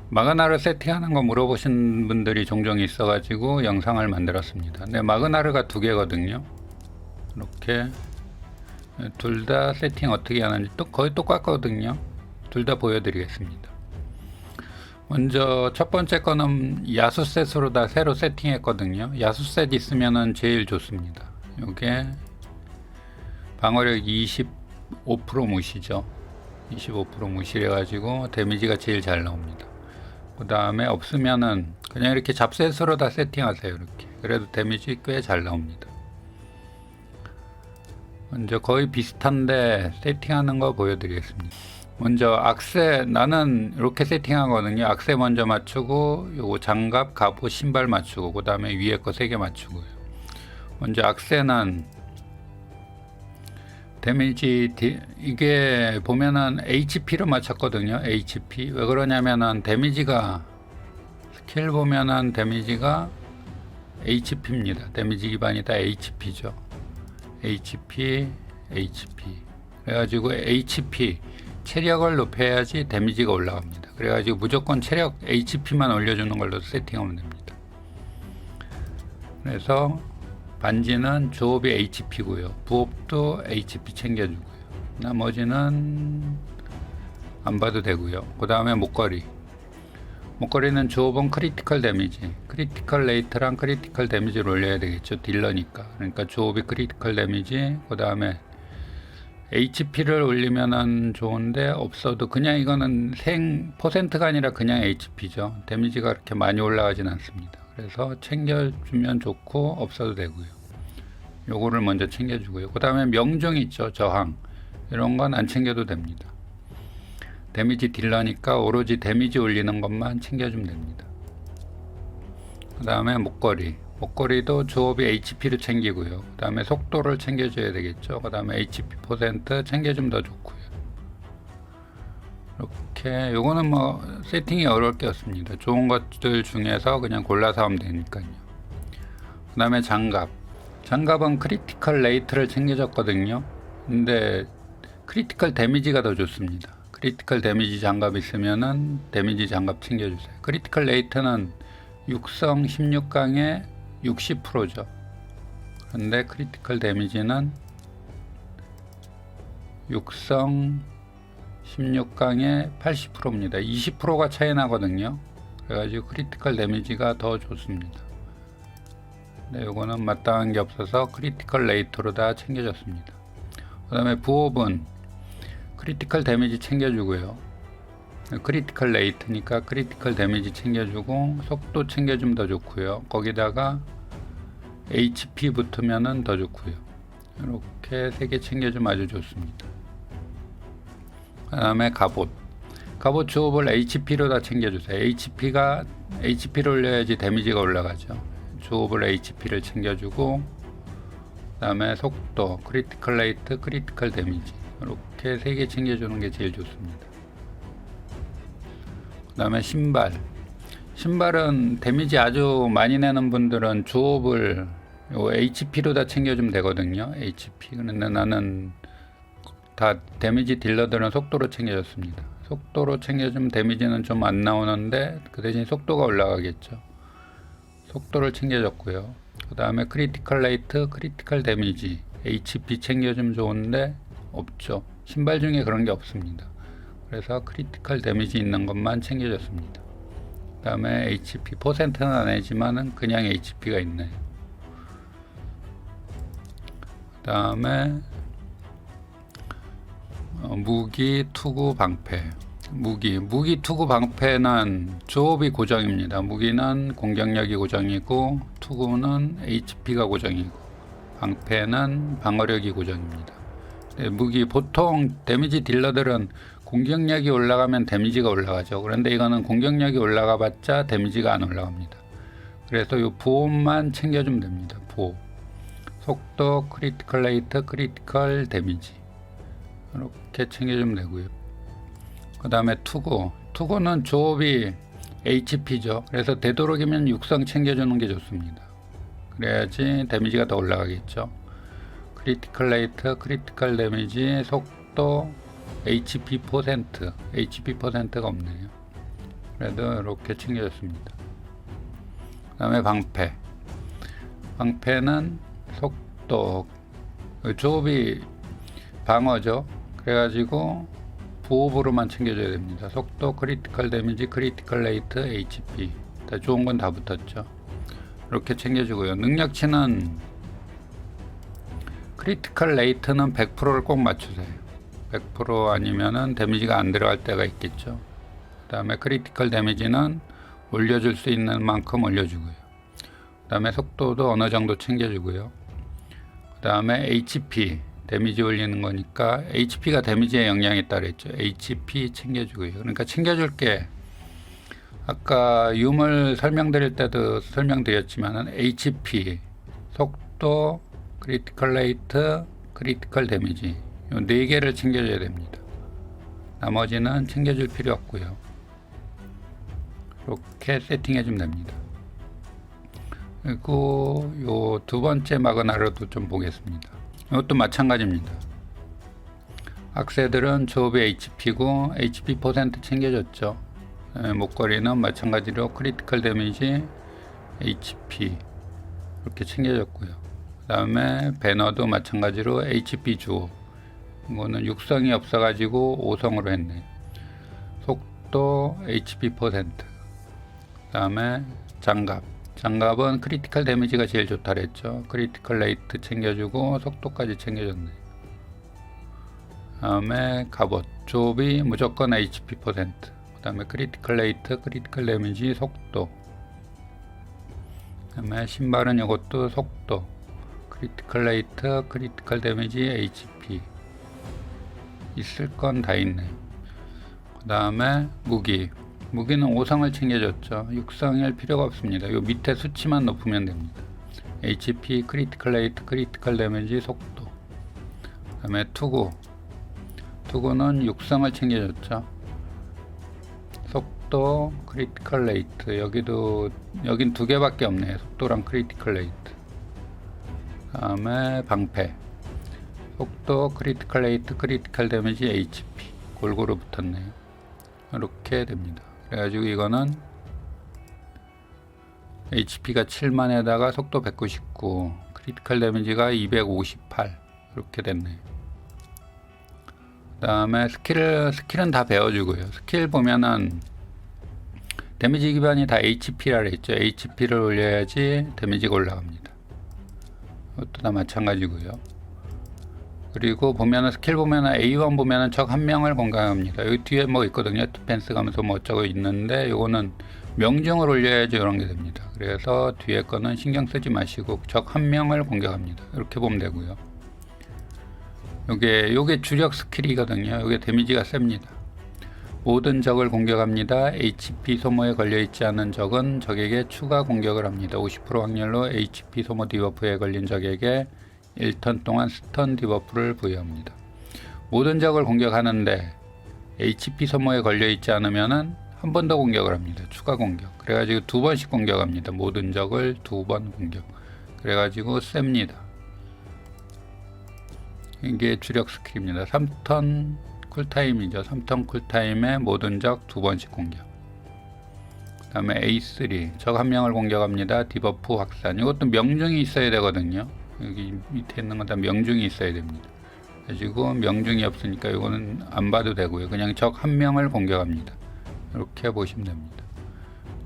마그나르 세팅하는 거 물어보신 분들이 종종 있어가지고 영상을 만들었습니다. 근데 마그나르가 두 개거든요. 이렇게 둘 다 세팅 어떻게 하는지 또 거의 똑같거든요. 둘 다 보여드리겠습니다. 먼저 첫 번째 거는 야수셋으로 다 새로 세팅했거든요. 야수셋 있으면은 제일 좋습니다. 요게 방어력 25% 무시죠. 25% 무시해 가지고 데미지가 제일 잘 나옵니다. 그 다음에 없으면은 그냥 이렇게 잡셋으로 다 세팅하세요. 이렇게 그래도 데미지 꽤 잘 나옵니다. 먼저 거의 비슷한데 세팅하는 거 보여드리겠습니다. 먼저 악세, 나는 이렇게 세팅하거든요. 악세 먼저 맞추고 요거 장갑, 갑옷, 신발 맞추고 그 다음에 위에 거 3개 맞추고요. 먼저 악세는 데미지 이게 보면은 HP로 맞췄거든요. HP 왜 그러냐면은 데미지가 스킬 보면은 데미지가 HP입니다. 데미지 기반이 다 HP죠. HP 그래가지고 HP 체력을 높여야지 데미지가 올라갑니다. 그래가지고 무조건 체력 HP만 올려주는 걸로 세팅하면 됩니다. 그래서 반지는 조업이 HP고요. 부업도 HP 챙겨주고요. 나머지는 안 봐도 되고요. 그 다음에 목걸이는 조업은 크리티컬 데미지, 크리티컬 레이트랑 크리티컬 데미지를 올려야 되겠죠. 딜러니까. 그러니까 조업이 크리티컬 데미지, 그 다음에 HP를 올리면은 좋은데 없어도 그냥 이거는 퍼센트가 아니라 그냥 HP죠. 데미지가 그렇게 많이 올라가진 않습니다. 그래서 챙겨주면 좋고 없어도 되고요. 요거를 먼저 챙겨주고요. 그 다음에 명중 있죠. 저항 이런 건 안 챙겨도 됩니다. 데미지 딜러니까 오로지 데미지 올리는 것만 챙겨주면 됩니다. 그 다음에 목걸이도 조업이 HP를 챙기고요. 그 다음에 속도를 챙겨줘야 되겠죠. 그 다음에 HP 퍼센트 챙겨주면 더 좋고요. 이렇게 요거는 뭐 세팅이 어려울 게 없습니다. 좋은 것들 중에서 그냥 골라서 하면 되니까요. 그 다음에 장갑은 크리티컬 레이트를 챙겨줬거든요. 근데 크리티컬 데미지가 더 좋습니다. 크리티컬 데미지 장갑 있으면은 데미지 장갑 챙겨주세요. 크리티컬 레이트는 육성 16강에 60%죠. 그런데 크리티컬 데미지는 육성 16강에 80%입니다. 20%가 차이 나거든요. 그래가지고 크리티컬 데미지가 더 좋습니다. 네, 요거는 마땅한 게 없어서 크리티컬 레이트로 다 챙겨줬습니다. 그 다음에 부업은 크리티컬 데미지 챙겨주고요. 크리티컬 레이트니까 크리티컬 데미지 챙겨주고 속도 챙겨주면 더 좋고요. 거기다가 HP 붙으면은 더 좋고요. 이렇게 3개 챙겨주면 아주 좋습니다. 그 다음에 갑옷 조업을 HP로 다 챙겨주세요. HP를 올려야지 데미지가 올라가죠. 조업을 HP를 챙겨주고 그 다음에 속도, 크리티컬 레이트, 크리티컬 데미지 이렇게 3개 챙겨주는 게 제일 좋습니다. 그 다음에 신발은 데미지 아주 많이 내는 분들은 조업을 HP로 다 챙겨주면 되거든요. HP. 그런데 나는 다 데미지 딜러들은 속도로 챙겨줬습니다. 속도로 챙겨주면 데미지는 좀 안 나오는데 그 대신 속도가 올라가겠죠. 속도를 챙겨줬고요. 그 다음에 크리티컬 레이트, 크리티컬 데미지, HP 챙겨주면 좋은데 없죠. 신발 중에 그런 게 없습니다. 그래서 크리티컬 데미지 있는 것만 챙겨줬습니다. 그 다음에 HP 퍼센트는 안 내지만은 그냥 HP가 있네요. 그 다음에 무기, 투구, 방패. 무기, 투구, 방패는 조업이 고정입니다. 무기는 공격력이 고정이고 투구는 HP가 고정이고 방패는 방어력이 고정입니다. 무기 보통 데미지 딜러들은 공격력이 올라가면 데미지가 올라가죠. 그런데 이거는 공격력이 올라가 봤자 데미지가 안 올라갑니다. 그래서 이 보험만 챙겨주면 됩니다. 보험, 속도, 크리티컬 레이트, 크리티컬 데미지 이렇게 챙겨주면 되고요. 그 다음에 투구는 조업이 HP죠. 그래서 되도록이면 육성 챙겨주는 게 좋습니다. 그래야지 데미지가 더 올라가겠죠. 크리티컬 레이트, 크리티컬 데미지, 속도, HP 퍼센트가 없네요. 그래도 이렇게 챙겨졌습니다. 그 다음에 방패. 방패는 속도, 조업이 방어죠. 그래가지고 보호부로만 챙겨줘야 됩니다. 속도, 크리티컬 데미지, 크리티컬 레이트, HP 다 좋은 건 다 붙었죠. 이렇게 챙겨주고요. 능력치는 크리티컬 레이트는 100%를 꼭 맞추세요. 100% 아니면은 데미지가 안 들어갈 때가 있겠죠. 그 다음에 크리티컬 데미지는 올려줄 수 있는 만큼 올려주고요. 그 다음에 속도도 어느 정도 챙겨주고요. 그 다음에 HP 데미지 올리는 거니까 HP가 데미지에 영향이 있다 그랬죠. HP 챙겨주고요. 그러니까 챙겨줄 게 아까 유물 설명드릴 때도 설명드렸지만은 HP, 속도, 크리티컬 레이트, 크리티컬 데미지 이 네 개를 챙겨줘야 됩니다. 나머지는 챙겨줄 필요 없고요. 이렇게 세팅해 주면 됩니다. 그리고 요 두 번째 마그나로도 좀 보겠습니다. 이것도 마찬가지입니다. 악세들은 조업이 HP고 HP % 챙겨줬죠. 목걸이는 마찬가지로 크리티컬 데미지 HP 이렇게 챙겨줬고요. 그 다음에 배너도 마찬가지로 HP 주호, 이거는 육성이 없어 가지고 5성으로 했네요. 속도 HP %. 그 다음에 장갑은 크리티컬 데미지가 제일 좋다 그랬죠. 크리티컬 레이트 챙겨주고 속도까지 챙겨줬네요. 그 다음에 갑옷, 조업이 무조건 HP %. 그 다음에 크리티컬 레이트, 크리티컬 데미지, 속도. 그 다음에 신발은 이것도 속도, 크리티컬 레이트, 크리티컬 데미지, HP. 있을 건 다 있네요. 그 다음에 무기는 5성을 챙겨줬죠. 6성일 필요가 없습니다. 요 밑에 수치만 높으면 됩니다. HP, 크리티컬 레이트, 크리티컬 데미지, 속도. 그 다음에 투구는 6성을 챙겨줬죠. 속도, 크리티컬 레이트. 여긴 두 개밖에 없네요. 속도랑 크리티컬 레이트. 그 다음에 방패, 속도, 크리티컬 레이트, 크리티컬 데미지, HP 골고루 붙었네요. 이렇게 됩니다. 그래가지고 이거는 HP가 7만에다가 속도 199, 크리티컬 데미지가 258 이렇게 됐네요. 그 다음에 스킬은 다 배워주고요. 스킬 보면은 데미지 기반이 다 HP라 했죠. HP를 올려야지 데미지가 올라갑니다. 이것도 다 마찬가지고요. 그리고 보면은 스킬 보면은 A1 보면은 적 한 명을 공격합니다. 여기 뒤에 뭐 있거든요. 디펜스 가면서 뭐 어쩌고 있는데 요거는 명중을 올려야지 이런 게 됩니다. 그래서 뒤에 거는 신경 쓰지 마시고 적 한 명을 공격합니다. 이렇게 보면 되고요. 요게 주력 스킬이거든요. 요게 데미지가 셉니다. 모든 적을 공격합니다. HP 소모에 걸려있지 않은 적은 적에게 추가 공격을 합니다. 50% 확률로 HP 소모 디버프에 걸린 적에게 1턴 동안 스턴 디버프를 부여합니다. 모든 적을 공격하는데 HP 소모에 걸려있지 않으면은 한 번 더 공격을 합니다. 추가 공격. 그래가지고 두 번씩 공격합니다. 모든 적을 두 번 공격. 그래가지고 셉니다. 이게 주력 스킬입니다. 3턴 쿨타임이죠. 3턴 쿨타임에 모든 적 두 번씩 공격. 그 다음에 A3 적 한 명을 공격합니다. 디버프 확산. 이것도 명중이 있어야 되거든요. 여기 밑에 있는 건 다 명중이 있어야 됩니다. 그래가지고 명중이 없으니까 이거는 안 봐도 되고요. 그냥 적 한 명을 공격합니다. 이렇게 보시면 됩니다.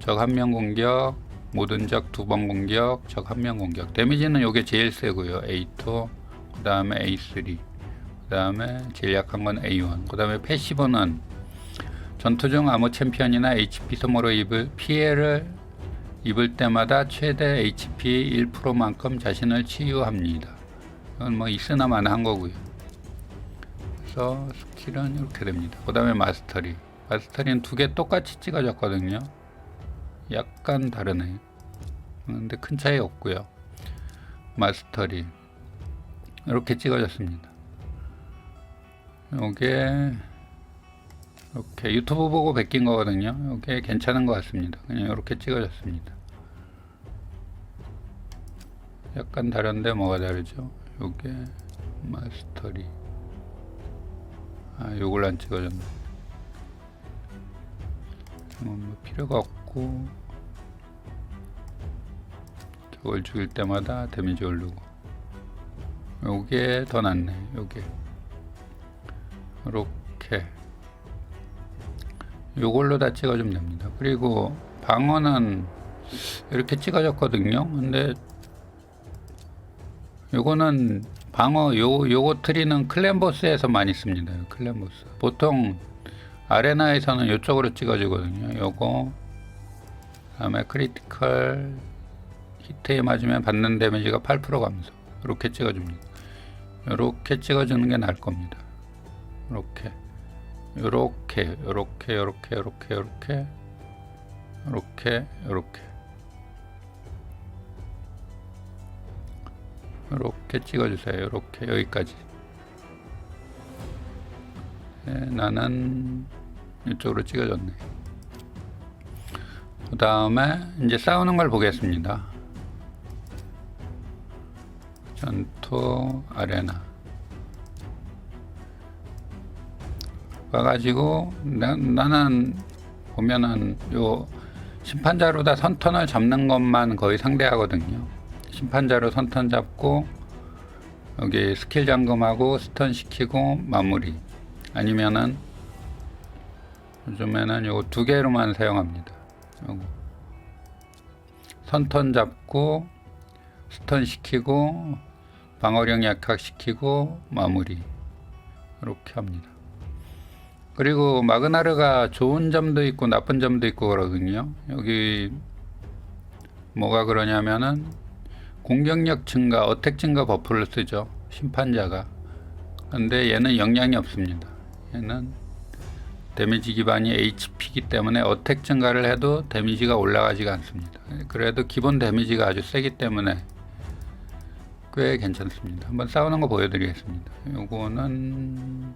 적 한 명 공격, 모든 적 두 번 공격, 적 한 명 공격. 데미지는 이게 제일 세고요. A2, 그 다음에 A3, 그 다음에 제일 약한 건 A1. 그 다음에 패시브는 전투 중 아무 챔피언이나 HP 소모로 피해를 입을 때마다 최대 HP 1%만큼 자신을 치유합니다. 이건 뭐 있으나 마나한 거고요. 그래서 스킬은 이렇게 됩니다. 그 다음에 마스터리는 두 개 똑같이 찍어졌거든요. 약간 다르네요. 근데 큰 차이 없고요. 마스터리 이렇게 찍어졌습니다. 요게 이렇게 유튜브 보고 베낀 거거든요. 이게 괜찮은 것 같습니다. 그냥 이렇게 찍어졌습니다. 약간 다른데 뭐가 다르죠? 요게 마스터리. 요걸 안 찍어졌네. 뭐 필요가 없고, 저걸 죽일 때마다 데미지 오르고. 요게 더 낫네. 요게 이렇게 요걸로 다 찍어주면 됩니다. 그리고 방어는 이렇게 찍어줬거든요. 근데 요거는 방어 요거 트리는 클랜보스에서 많이 씁니다. 클랜보스 보통 아레나에서는 이쪽으로 찍어주거든요. 요거 다음에 크리티컬 히트에 맞으면 받는 데미지가 8% 감소. 이렇게 찍어줍니다. 이렇게 찍어주는 게 나을 겁니다. 이렇게 이렇게 찍어주세요. 이렇게 여기까지. 네, 나는 이쪽으로 찍어줬네. 그 다음에 이제 싸우는 걸 보겠습니다. 전투 아레나 와가지고 나는 보면은 요 심판자로 다 선턴을 잡는 것만 거의 상대하거든요. 심판자로 선턴 잡고 여기 스킬 잠금하고 스턴 시키고 마무리, 아니면은 요즘에는 요 두 개로만 사용합니다. 요거 선턴 잡고 스턴 시키고 방어력 약화시키고 마무리, 이렇게 합니다. 그리고 마그나르가 좋은 점도 있고 나쁜 점도 있고 그러거든요. 여기 뭐가 그러냐면은 공격력 증가, 어택 증가 버프를 쓰죠, 심판자가. 근데 얘는 영향이 없습니다. 얘는 데미지 기반이 HP이기 때문에 어택 증가를 해도 데미지가 올라가지가 않습니다. 그래도 기본 데미지가 아주 세기 때문에 꽤 괜찮습니다. 한번 싸우는 거 보여드리겠습니다. 요거는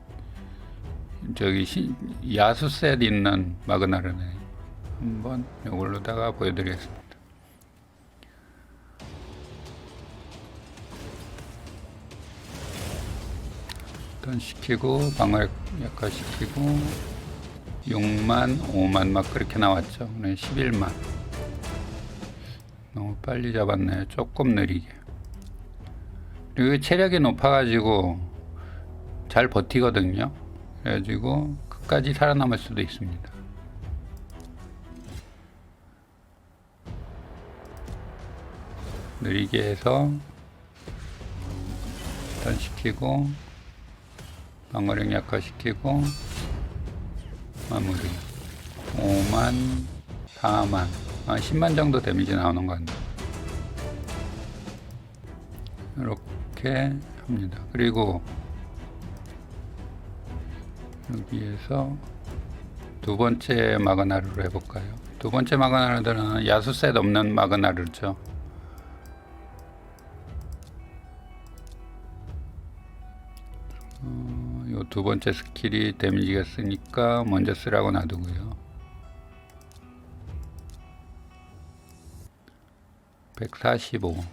저기 야수셋 있는 마그나르네. 한번 요걸로다가 보여드리겠습니다. 일단 시키고 방어 약화시키고 6만 5만 막 그렇게 나왔죠. 11만. 너무 빨리 잡았네요. 조금 느리게. 그리고 체력이 높아가지고 잘 버티거든요. 그래가지고 끝까지 살아남을 수도 있습니다. 느리게 해서 일단 시키고 방어력 약화시키고 마무리. 5만 4만 10만 정도 데미지 나오는 것 같네요. 이렇게 합니다. 그리고 여기에서 두 번째 마그나르로 해볼까요? 두 번째 마그나르들은 야수셋 없는 마그나르죠. 요 두 번째 스킬이 데미지가 쓰니까 먼저 쓰라고 놔두고요. 145.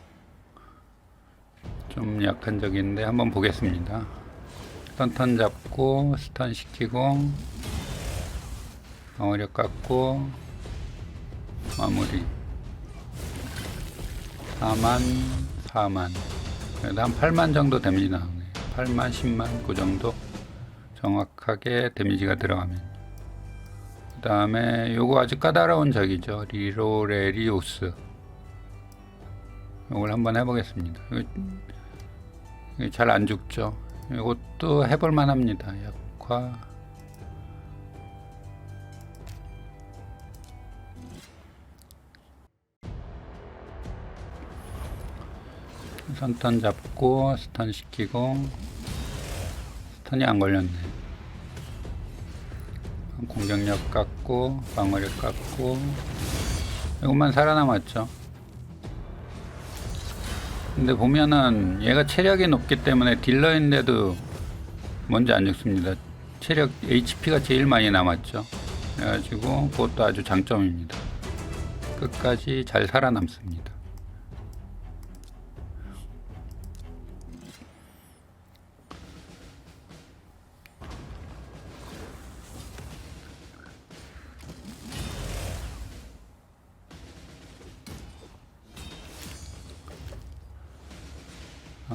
좀 약한 적인데 한번 보겠습니다. 턴 잡고 스턴 시키고 방어력 깎고 마무리. 4만 그래도 한 8만 정도 데미지 나오네요. 8만 10만 그 정도 정확하게 데미지가 들어가면. 그 다음에 요거 아주 까다로운 적이죠. 리로레리오스. 요걸 한번 해보겠습니다. 잘 안 죽죠. 이것도 해볼만 합니다. 약화. 선턴 잡고 스턴 시키고 스턴이 안 걸렸네. 공격력 깎고 방어력 깎고 이것만 살아남았죠. 근데 보면은 얘가 체력이 높기 때문에 딜러인데도 먼저 안 죽습니다. 체력 HP가 제일 많이 남았죠. 그래가지고 그것도 아주 장점입니다. 끝까지 잘 살아남습니다.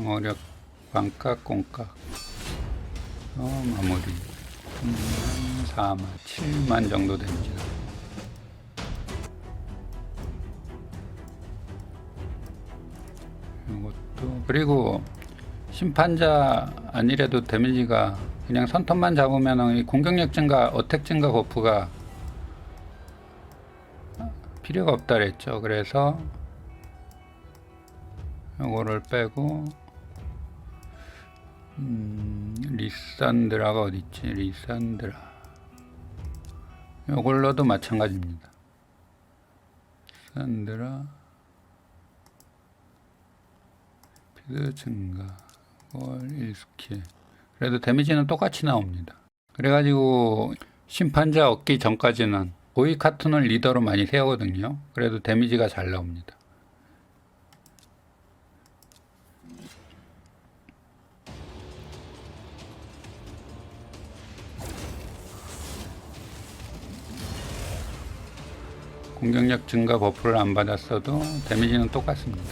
방어력 반값 공값 마무리 4만 7만 정도 됩니다. 이것도 그리고 심판자 아니래도 데미지가 그냥 선턴만 잡으면 공격력 증가, 어택 증가 버프가 필요가 없다 그랬죠. 그래서 요거를 빼고 리산드라가 어딨지? 리산드라 요걸로도 마찬가지입니다. 리산드라 피드 증가 월 1스킬 그래도 데미지는 똑같이 나옵니다. 그래가지고 심판자 얻기 전까지는 고위 카툰을 리더로 많이 세우거든요. 그래도 데미지가 잘 나옵니다. 공격력 증가 버프를 안 받았어도 데미지는 똑같습니다.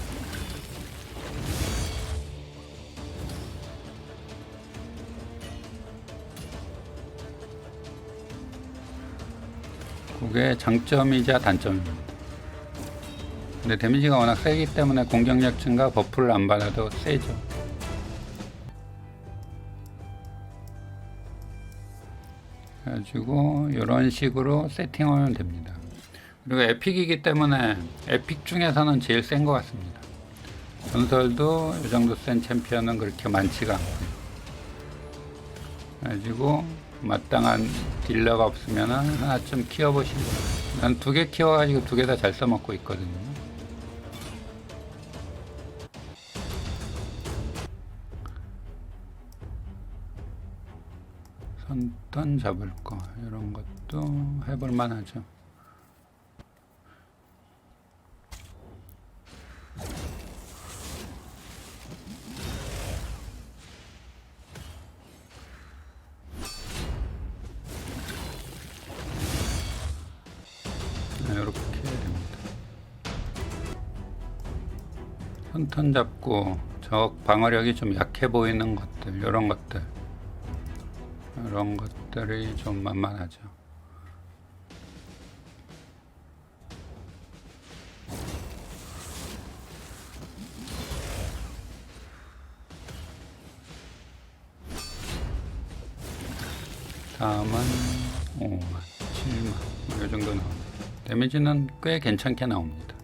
그게 장점이자 단점입니다. 근데 데미지가 워낙 세기 때문에 공격력 증가 버프를 안 받아도 세죠. 그래가지고 이런 식으로 세팅하면 됩니다. 그리고 에픽이기 때문에 에픽 중에서는 제일 센 것 같습니다. 전설도 이 정도 센 챔피언은 그렇게 많지가 않고요. 그래가지고 마땅한 딜러가 없으면 하나쯤 키워보시고, 난 2개 키워가지고 2개 다 잘 써먹고 있거든요. 선턴 잡을 거 이런 것도 해볼만 하죠. 이렇게 해야 됩니다. 선턴 잡고 적 방어력이 좀 약해 보이는 것들, 이런 것들이 좀 만만하죠. 다음은 5만, 7만 이 정도 나옵니다. 데미지는 꽤 괜찮게 나옵니다.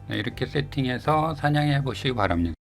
네, 이렇게 세팅해서 사냥해 보시기 바랍니다.